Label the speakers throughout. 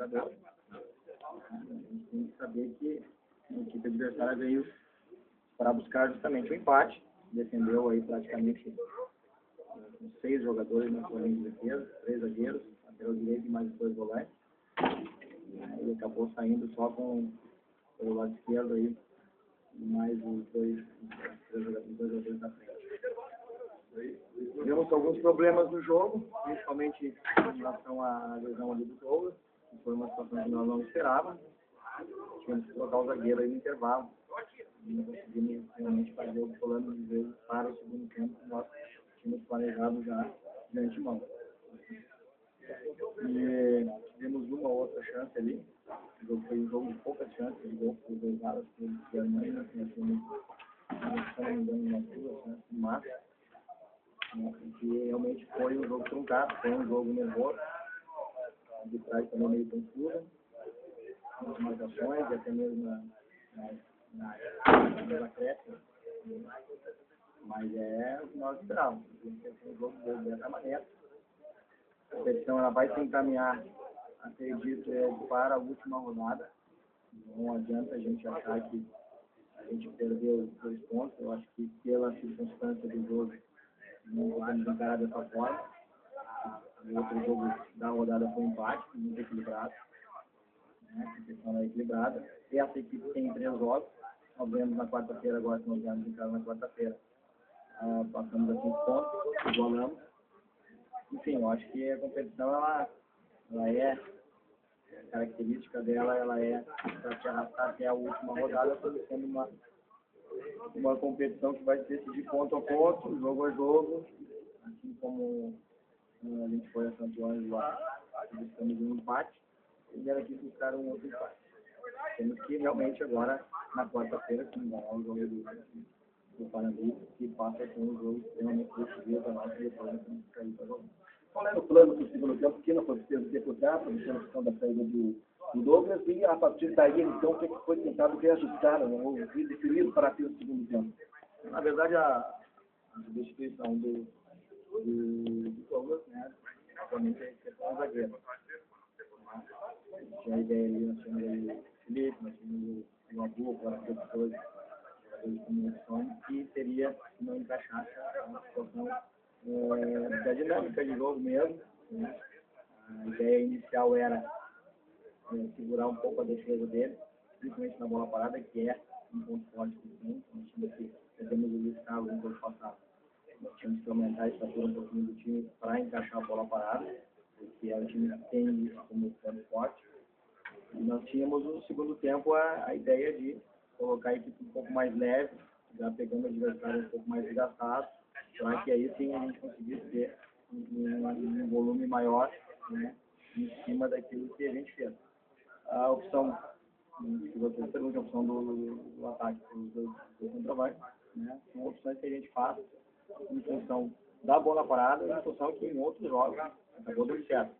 Speaker 1: jogador. A gente tem que saber que a equipe adversária veio para buscar justamente o empate, defendeu aí praticamente 6 jogadores na sua linha de defesa, 3 zagueiros, lateral direito e mais 2 volantes. Ele acabou saindo só pelo lado esquerdo aí, mais os 3 jogadores da frente. Tivemos alguns problemas no jogo, principalmente em relação à lesão ali do Douglas, que foi uma situação que nós não esperávamos. Tínhamos que trocar o zagueiro aí no intervalo. Não conseguimos realmente fazer o plano de vezes para o segundo tempo que nós tínhamos planejado já de antemão. E tivemos uma ou outra chance ali. O jogo foi um jogo de poucas chances, de gol por 2 lados, que a Alemanha tinha sido, se não me engano, umas 2 chances no máximo. Que realmente foi um jogo truncado, foi um jogo nervoso, de trás também meio confusa, nas marcações e até mesmo nas acréscimos. Mas é o que nós esperávamos, um jogo dessa maneira. A competição ela vai se encaminhar, acredito eu, para a última rodada. Não adianta a gente achar que a gente perdeu 2 pontos. Eu acho que pela circunstância do jogo não podemos encarar dessa forma. O outro jogo da rodada foi um empate, muito equilibrado. A competição é equilibrada. E essa equipe tem 3 jogos. Nós ganhamos na quarta-feira, agora que nós ganhamos em casa na quarta-feira. Passamos a 5 pontos, igualamos. Enfim, eu acho que a competição, ela é, a característica dela, ela é para te arrastar até a última rodada, sendo uma competição que vai se decidir ponto a ponto, jogo a jogo, assim como a gente foi a Santos lá, buscamos um empate, e vieram aqui buscar um outro empate. Temos que realmente agora, na quarta-feira, comemorar o jogo do Panambi, que passa a ser um jogo extremamente decisivo para nós, e depois nós temos que cair para jogar.
Speaker 2: Qual era o plano para o segundo tempo? Porque não foi preciso deputar, por a questão da saída do Douglas, e a partir daí, então, o que foi tentado reajustar, ou redefinido para ter o segundo tempo?
Speaker 1: Na verdade, a substituição do Douglas, né, realmente é questão zagueiro. Tinha a ideia ali, nós tínhamos o Felipe, nós tínhamos o Abu, vários jogadores de comunicação, que seria, se não encaixasse, uma situação da dinâmica de jogo mesmo. Né? A ideia inicial era segurar um pouco a defesa dele, principalmente na bola parada, que é um ponto forte do time. Nós tínhamos que perdemos o Luiz Carlos no jogo passado. Nós tínhamos que aumentar a estatura um pouquinho do time para encaixar a bola parada, porque é o time que tem isso como ponto forte. E nós tínhamos no segundo tempo a ideia de colocar a equipe um pouco mais leve, já pegando o adversário um pouco mais desgastado, para que aí sim a gente conseguisse ter um volume maior, né, em cima daquilo que a gente fez. A opção, se você pergunta, a opção do ataque do centroavante, né, são opções que a gente faz em função da bola parada e em função que em outros jogos acabou dando certo.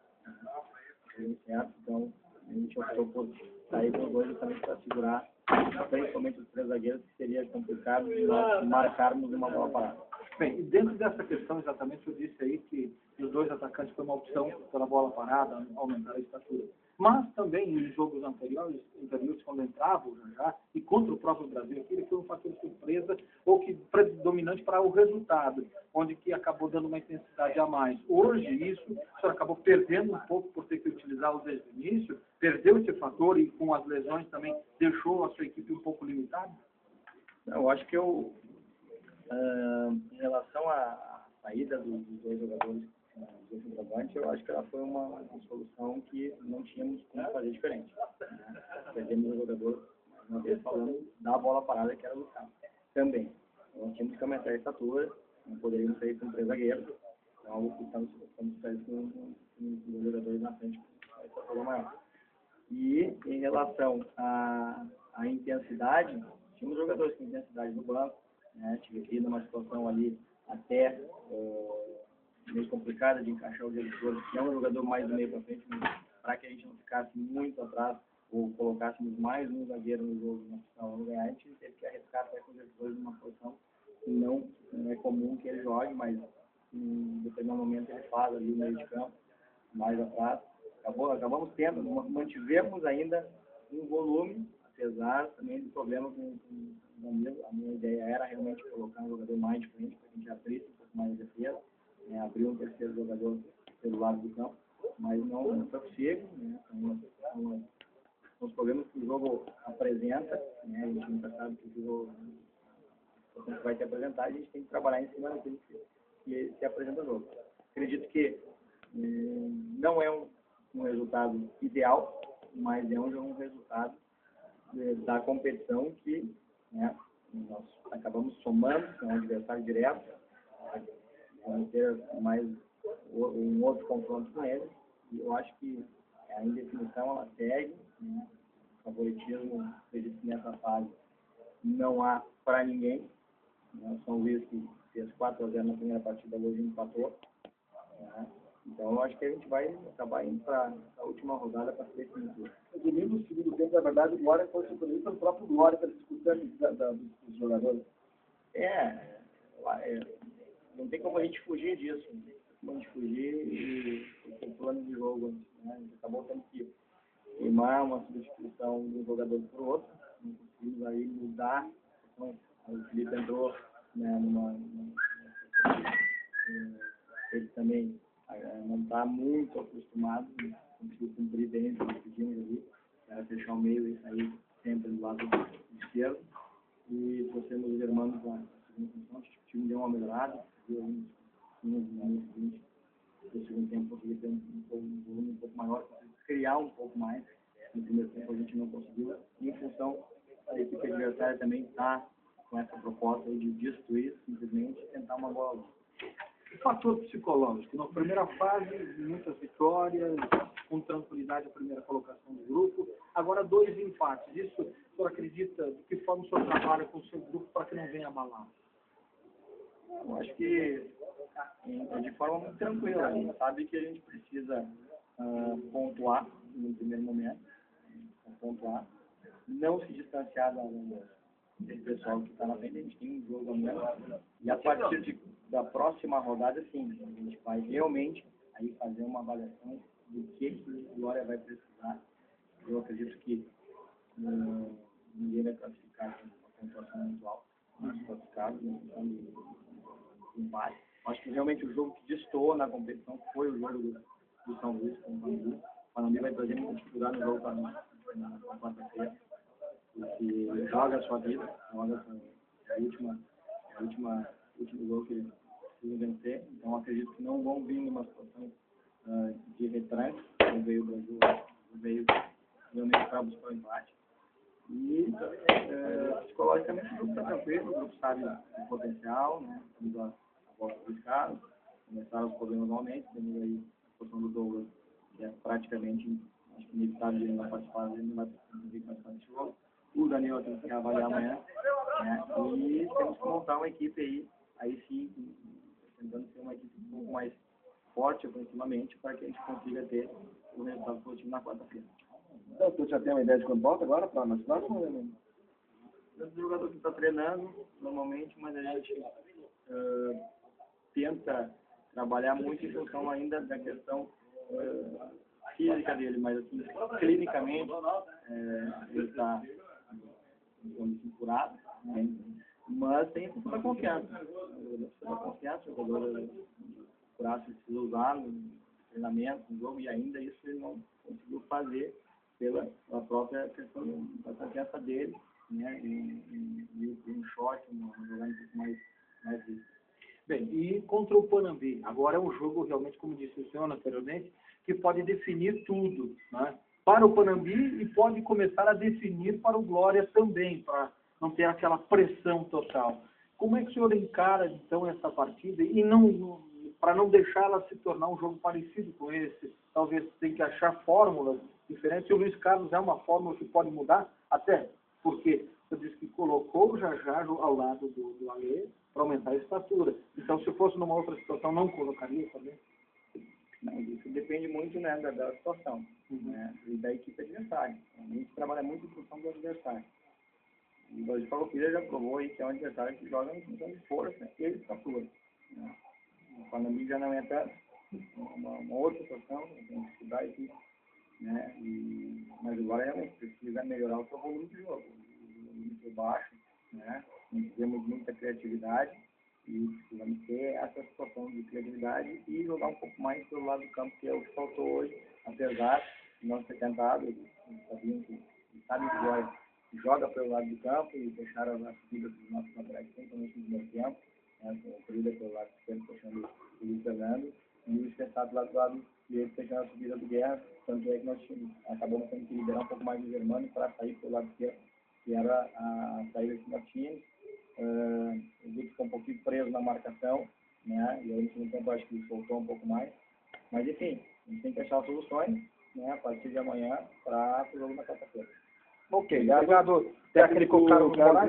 Speaker 1: Então a gente optou por sair com os 2 justamente para segurar, principalmente os 3 zagueiros, que seria complicado de nós marcarmos uma bola parada.
Speaker 2: Bem, e dentro dessa questão, exatamente, eu disse aí que os 2 atacantes foi uma opção pela bola parada, aumentar a estatura. Mas também em jogos anteriores quando entravam já, e contra o próprio Brasil, aquele foi um fator de surpresa, ou que predominante para o resultado, onde que acabou dando uma intensidade a mais. Hoje, isso, o senhor acabou perdendo um pouco por ter que utilizá-lo desde o início, perdeu esse fator e com as lesões também deixou a sua equipe um pouco limitada?
Speaker 1: Eu acho que em relação à saída dos 2 jogadores do centroavante, eu acho que ela foi uma solução que não tínhamos como fazer diferente. Né? Perdemos o jogador, mais uma vez falando, da bola parada, que era o Lucas. Também. Nós tínhamos que aumentar a estatura, não poderíamos sair com 3 zagueiros, então optamos sair com 2 jogadores na frente, com a estatura maior. E em relação à intensidade, tínhamos jogadores com intensidade no banco, né? Tive aqui numa situação ali até meio complicada de encaixar o Diego Flores, que é um jogador mais do meio para frente, para que a gente não ficasse muito atrás ou colocássemos mais um zagueiro no jogo na posição de ganhar, a gente teve que arriscar até com o Diego Flores numa posição que não é comum que ele jogue, mas em determinado momento ele faz ali no meio de campo, mais atrás, Acabamos tendo, mantivemos ainda um volume, apesar também do problema com o Danilo. A minha ideia era realmente colocar um jogador mais de frente, para a gente abrir um pouco mais a defesa, né, abrir um terceiro jogador pelo lado do campo, mas não foi possível, né, são os problemas que o jogo apresenta, né, a gente nunca sabe que o jogo vai te apresentar, a gente tem que trabalhar em cima daquilo que se apresenta no jogo. Acredito que não é um resultado ideal, mas é um resultado da competição que, né, nós acabamos somando com um adversário direto, vamos ter mais um outro confronto com ele, e eu acho que a indefinição ela segue, né, o favoritismo, acredito que nessa fase não há para ninguém, né, o São Luís que fez 4-0 na primeira partida, hoje empatou, né, então eu acho que a gente vai acabar indo para a última rodada para ser definido.
Speaker 3: Domingo, no segundo tempo, na verdade, o Glória foi surpreendido pelo próprio Glória, pela discussão dos jogadores.
Speaker 1: Não tem como a gente fugir disso, não tem como a gente fugir do plano de jogo, né? A gente acabou tendo que queimar uma substituição de um jogador por outro, não conseguimos aí mudar, então, o Felipe entrou, né, ele também não está muito acostumado, conseguiu cumprir bem o que pedimos ali, era fechar o meio e sair sempre do lado esquerdo, e trouxemos o Germano para a segunda função, acho que o time deu uma melhorada, viu uns minutos 20 do segundo tempo, conseguiu ter um volume um pouco maior, conseguiu criar um pouco mais, no primeiro tempo a gente não conseguiu, em função da equipe adversária também está com essa proposta aí de destruir, simplesmente tentar uma bola.
Speaker 2: O fator psicológico. Na primeira fase, muitas vitórias, com tranquilidade a primeira colocação do grupo. Agora 2 empates. Isso, o senhor acredita? De que forma o senhor trabalha com o seu grupo para que não venha abalar?
Speaker 1: Eu acho que de forma muito tranquila. A gente sabe que a gente precisa pontuar no primeiro momento. Pontuar. Não se distanciar do pessoal que está na frente. A gente tem um jogo amanhã. E a partir da próxima rodada, sim, a gente vai realmente aí fazer uma avaliação do que o Glória vai precisar. Eu acredito que ninguém vai classificar com uma pontuação muito alta, mas classificado, em empate. Acho que realmente o jogo que destoou na competição foi o jogo do São Luís com o Panambi. O Panambi vai trazer muita dificuldade no jogo na quarta-feira, porque joga a sua vida, joga o último jogo que eles precisam vencer. Então acredito que não vão vir numa situação de retranque, como veio o Brasil, veio realmente para buscar o empate. E psicologicamente o grupo está tranquilo, o grupo sabe o potencial, né? Temos a volta dos caras, começaram os problemas novamente, temos aí a posição do Douglas, que é praticamente, acho que inevitável ele não vai participar, ele não vai conseguir participar desse jogo. O Daniel tem que avaliar amanhã, né? E temos que montar uma equipe aí sim, tentando ser uma equipe um pouco mais forte ofensivamente para que a gente consiga ter o resultado positivo na quarta-feira.
Speaker 3: Então, tu já tem uma ideia de quando volta agora para mais próximo?
Speaker 1: O jogador que está treinando normalmente, mas a gente tenta trabalhar muito em função ainda da questão física dele, mas assim, clinicamente ele está curado, né? Mas tem a questão da confiança. O jogador curado precisa usar no treinamento, no jogo, e ainda isso ele não conseguiu fazer pela própria questão da confiança dele, né? E um short, uma jogada um pouco mais livre.
Speaker 2: Bem, e contra o Panambi, agora é um jogo realmente, como disse o senhor anteriormente, que pode definir tudo, né? Para o Panambi e pode começar a definir para o Glória também, para não ter aquela pressão total. Como é que o senhor encara, então, essa partida e para não deixá-la se tornar um jogo parecido com esse? Talvez tem que achar fórmulas diferentes. E o Luiz Carlos é uma fórmula que pode mudar, até porque você disse que colocou o Jajá ao lado do Alê para aumentar a estatura. Então, se fosse numa outra situação, não colocaria também?
Speaker 1: Não, isso depende muito, né, da situação, né, e da equipe adversária. A gente trabalha muito em função do adversário. O Brasil Farroupilha já provou aí que é um adversário que joga em função de força e estatura, né. O Panambi já não é tanto, uma outra situação, tem que estudar aqui Mas agora realmente precisa melhorar o seu volume de jogo. O volume foi baixo, né? Não tivemos muita criatividade e precisamos ter essa situação de criatividade e jogar um pouco mais pelo lado do campo, que é o que faltou hoje, apesar de nós ter tentado, sabiam que sabe que joga pelo lado do campo e fecharam as subidas dos nossos laterais, principalmente no primeiro tempo, né? A corrida pelo lado esquerdo, fechando o Luiz Fernando, e o Estessado do lado direito, fechando a subida do Guerra, tanto é que nós acabamos tendo que liberar um pouco mais do Germano para sair pelo lado esquerdo, que era a saída que nós tínhamos. O Guto ficou um pouquinho preso na marcação, né? E aí no segundo tempo acho que ele soltou um pouco mais. Mas enfim, a gente tem que achar soluções, né, a partir de amanhã para o jogo na quarta-feira.
Speaker 2: Ok, obrigado, técnico Carlos Moraes.